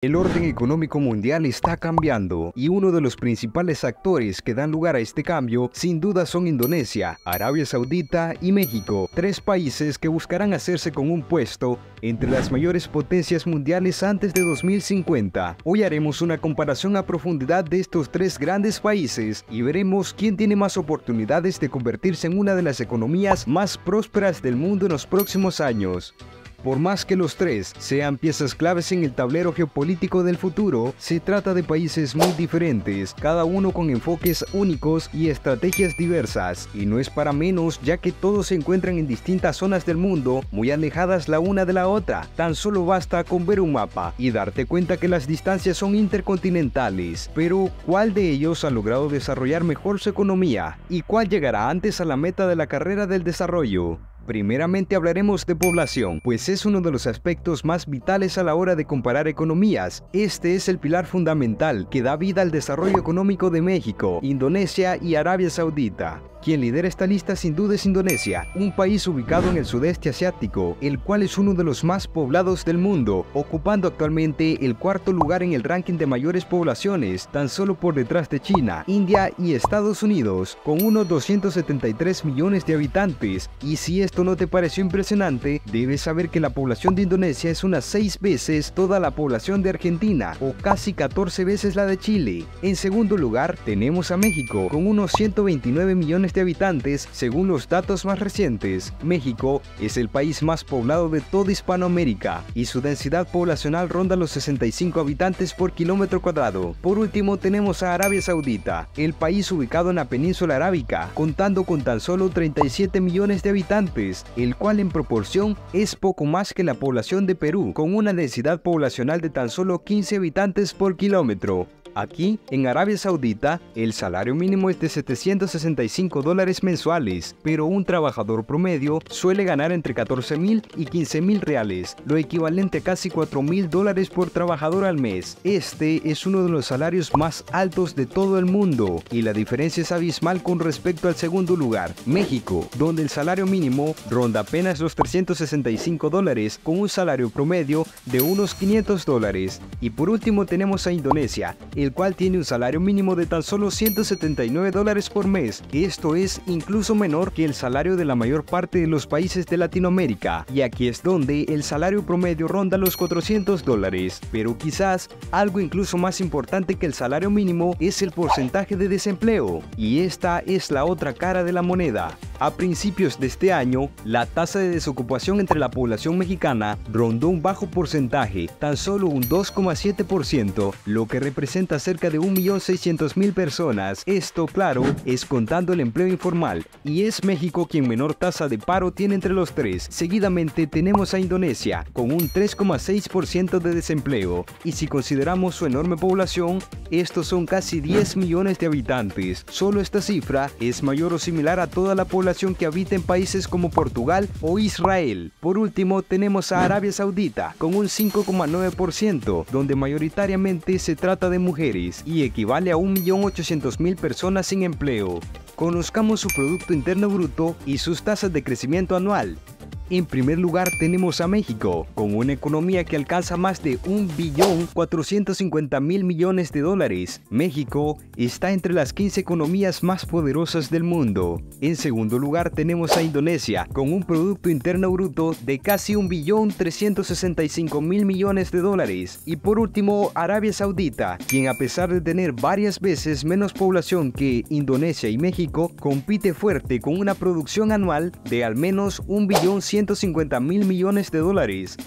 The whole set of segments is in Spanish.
El orden económico mundial está cambiando y uno de los principales actores que dan lugar a este cambio sin duda son Indonesia, Arabia Saudita y México, tres países que buscarán hacerse con un puesto entre las mayores potencias mundiales antes de 2050. Hoy haremos una comparación a profundidad de estos tres grandes países y veremos quién tiene más oportunidades de convertirse en una de las economías más prósperas del mundo en los próximos años. Por más que los tres sean piezas claves en el tablero geopolítico del futuro, se trata de países muy diferentes, cada uno con enfoques únicos y estrategias diversas. Y no es para menos, ya que todos se encuentran en distintas zonas del mundo, muy alejadas la una de la otra. Tan solo basta con ver un mapa y darte cuenta que las distancias son intercontinentales. Pero, ¿cuál de ellos ha logrado desarrollar mejor su economía? ¿Y cuál llegará antes a la meta de la carrera del desarrollo? Primeramente hablaremos de población, pues es uno de los aspectos más vitales a la hora de comparar economías. Este es el pilar fundamental que da vida al desarrollo económico de México, Indonesia y Arabia Saudita. Quien lidera esta lista sin duda es Indonesia, un país ubicado en el sudeste asiático, el cual es uno de los más poblados del mundo, ocupando actualmente el cuarto lugar en el ranking de mayores poblaciones, tan solo por detrás de China, India y Estados Unidos, con unos 273 millones de habitantes. Y si esto no te pareció impresionante, debes saber que la población de Indonesia es unas 6 veces toda la población de Argentina, o casi 14 veces la de Chile. En segundo lugar, tenemos a México, con unos 129 millones de habitantes según los datos más recientes. México es el país más poblado de toda Hispanoamérica y su densidad poblacional ronda los 65 habitantes por kilómetro cuadrado. Por último tenemos a Arabia Saudita, el país ubicado en la península arábica, contando con tan solo 37 millones de habitantes, el cual en proporción es poco más que la población de Perú, con una densidad poblacional de tan solo 15 habitantes por kilómetro. Aquí, en Arabia Saudita, el salario mínimo es de $765 mensuales, pero un trabajador promedio suele ganar entre 14.000 y 15.000 reales, lo equivalente a casi $4.000 por trabajador al mes. Este es uno de los salarios más altos de todo el mundo, y la diferencia es abismal con respecto al segundo lugar, México, donde el salario mínimo ronda apenas los $365, con un salario promedio de unos $500. Y por último tenemos a Indonesia, el cual tiene un salario mínimo de tan solo $179 por mes. Esto es incluso menor que el salario de la mayor parte de los países de Latinoamérica, y aquí es donde el salario promedio ronda los $400. Pero quizás algo incluso más importante que el salario mínimo es el porcentaje de desempleo, y esta es la otra cara de la moneda. A principios de este año, la tasa de desocupación entre la población mexicana rondó un bajo porcentaje, tan solo un 2,7%, lo que representa cerca de 1.600.000 personas. Esto, claro, es contando el empleo informal, y es México quien menor tasa de paro tiene entre los tres. Seguidamente tenemos a Indonesia, con un 3,6% de desempleo, y si consideramos su enorme población, estos son casi 10 millones de habitantes. Solo esta cifra es mayor o similar a toda la población que habita en países como Portugal o Israel. Por último tenemos a Arabia Saudita con un 5,9%, donde mayoritariamente se trata de mujeres y equivale a 1.800.000 personas sin empleo. Conozcamos su Producto Interno Bruto y sus tasas de crecimiento anual. En primer lugar tenemos a México, con una economía que alcanza más de $1.450.000 millones. México está entre las 15 economías más poderosas del mundo. En segundo lugar tenemos a Indonesia, con un Producto Interno Bruto de casi $1.365.000 millones. Y por último, Arabia Saudita, quien a pesar de tener varias veces menos población que Indonesia y México, compite fuerte con una producción anual de al menos $1.150.000 millones.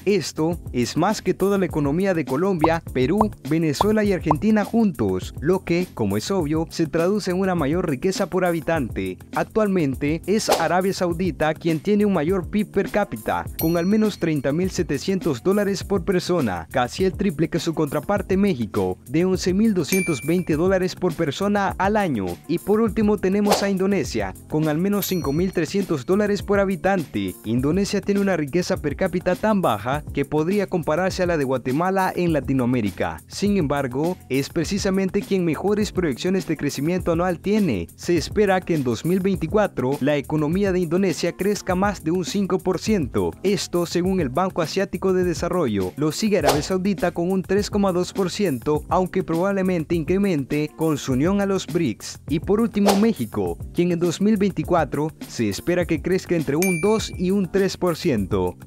Esto es más que toda la economía de Colombia, Perú, Venezuela y Argentina juntos, lo que, como es obvio, se traduce en una mayor riqueza por habitante. Actualmente es Arabia Saudita quien tiene un mayor PIB per cápita, con al menos $30.700 por persona, casi el triple que su contraparte México, de $11.220 por persona al año. Y por último tenemos a Indonesia, con al menos $5.300 por habitante. Indonesia Indonesia tiene una riqueza per cápita tan baja que podría compararse a la de Guatemala en Latinoamérica. Sin embargo, es precisamente quien mejores proyecciones de crecimiento anual tiene. Se espera que en 2024 la economía de Indonesia crezca más de un 5%. Esto según el Banco Asiático de Desarrollo. Lo sigue Arabia Saudita con un 3,2%, aunque probablemente incremente con su unión a los BRICS. Y por último México, quien en 2024 se espera que crezca entre un 2 y un 3%.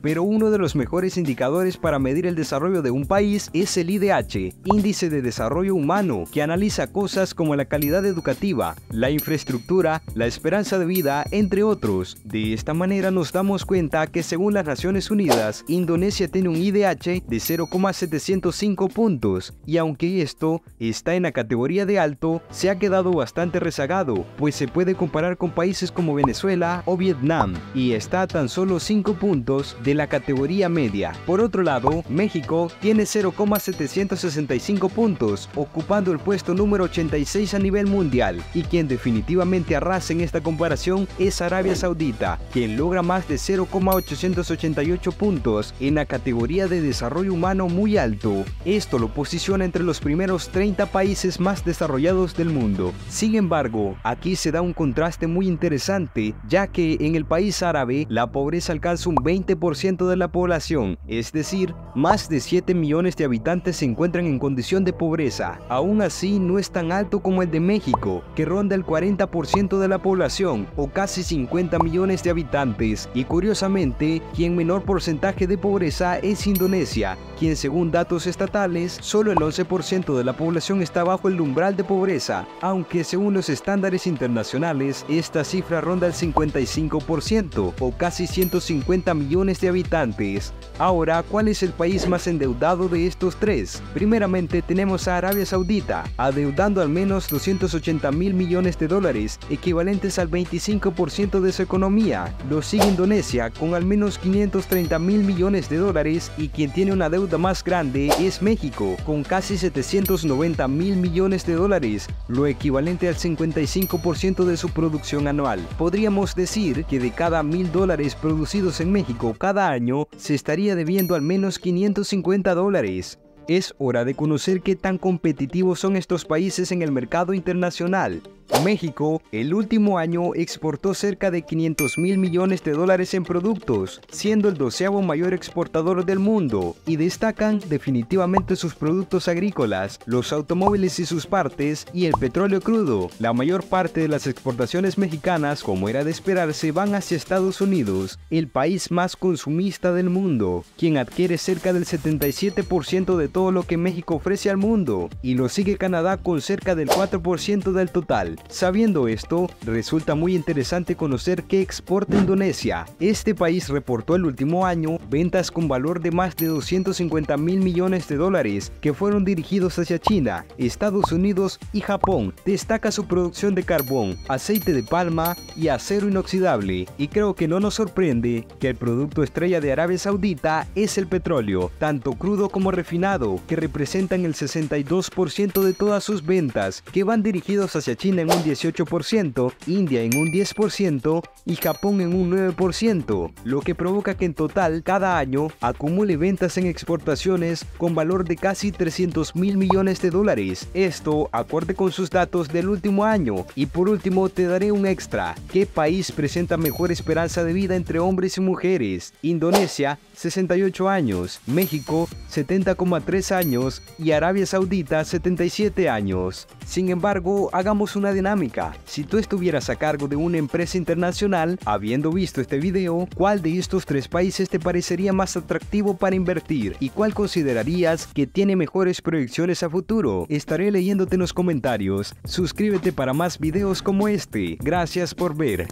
Pero uno de los mejores indicadores para medir el desarrollo de un país es el IDH, Índice de Desarrollo Humano, que analiza cosas como la calidad educativa, la infraestructura, la esperanza de vida, entre otros. De esta manera nos damos cuenta que según las Naciones Unidas, Indonesia tiene un IDH de 0,705 puntos, y aunque esto está en la categoría de alto, se ha quedado bastante rezagado, pues se puede comparar con países como Venezuela o Vietnam, y está a tan solo 5 puntos de la categoría media. Por otro lado, México tiene 0,765 puntos, ocupando el puesto número 86 a nivel mundial, y quien definitivamente arrasa en esta comparación es Arabia Saudita, quien logra más de 0,888 puntos en la categoría de desarrollo humano muy alto. Esto lo posiciona entre los primeros 30 países más desarrollados del mundo. Sin embargo, aquí se da un contraste muy interesante, ya que en el país árabe la pobreza alcanza un 20% de la población, es decir, más de 7 millones de habitantes se encuentran en condición de pobreza. Aún así, no es tan alto como el de México, que ronda el 40% de la población, o casi 50 millones de habitantes. Y curiosamente, quien menor porcentaje de pobreza es Indonesia, quien según datos estatales, solo el 11% de la población está bajo el umbral de pobreza, aunque según los estándares internacionales, esta cifra ronda el 55%, o casi 150 millones de habitantes. Ahora, ¿cuál es el país más endeudado de estos tres? Primeramente tenemos a Arabia Saudita, adeudando al menos 280.000 millones de dólares, equivalentes al 25% de su economía. Lo sigue Indonesia, con al menos 530.000 millones de dólares, y quien tiene una deuda más grande es México, con casi 790.000 millones de dólares, lo equivalente al 55% de su producción anual. Podríamos decir que de cada $1.000 producidos en México cada año, se estaría debiendo al menos $550. Es hora de conocer qué tan competitivos son estos países en el mercado internacional. México, el último año, exportó cerca de 500.000 millones de dólares en productos, siendo el 12º mayor exportador del mundo, y destacan definitivamente sus productos agrícolas, los automóviles y sus partes, y el petróleo crudo. La mayor parte de las exportaciones mexicanas, como era de esperarse, van hacia Estados Unidos, el país más consumista del mundo, quien adquiere cerca del 77% de todo lo que México ofrece al mundo, y lo sigue Canadá con cerca del 4% del total. Sabiendo esto, resulta muy interesante conocer qué exporta Indonesia. Este país reportó el último año ventas con valor de más de 250.000 millones de dólares que fueron dirigidos hacia China, Estados Unidos y Japón. Destaca su producción de carbón, aceite de palma y acero inoxidable, y creo que no nos sorprende que el producto estrella de Arabia Saudita es el petróleo, tanto crudo como refinado, que representan el 62% de todas sus ventas, que van dirigidos hacia China en un 18%, India en un 10% y Japón en un 9%, lo que provoca que en total cada año acumule ventas en exportaciones con valor de casi 300.000 millones de dólares. Esto acorde con sus datos del último año. Y por último te daré un extra. ¿Qué país presenta mejor esperanza de vida entre hombres y mujeres? Indonesia, 68 años, México, 70,3 años y Arabia Saudita, 77 años. Sin embargo, hagamos una dinámica. Si tú estuvieras a cargo de una empresa internacional, habiendo visto este video, ¿cuál de estos tres países te parecería más atractivo para invertir? ¿Y cuál considerarías que tiene mejores proyecciones a futuro? Estaré leyéndote en los comentarios. Suscríbete para más videos como este. Gracias por ver.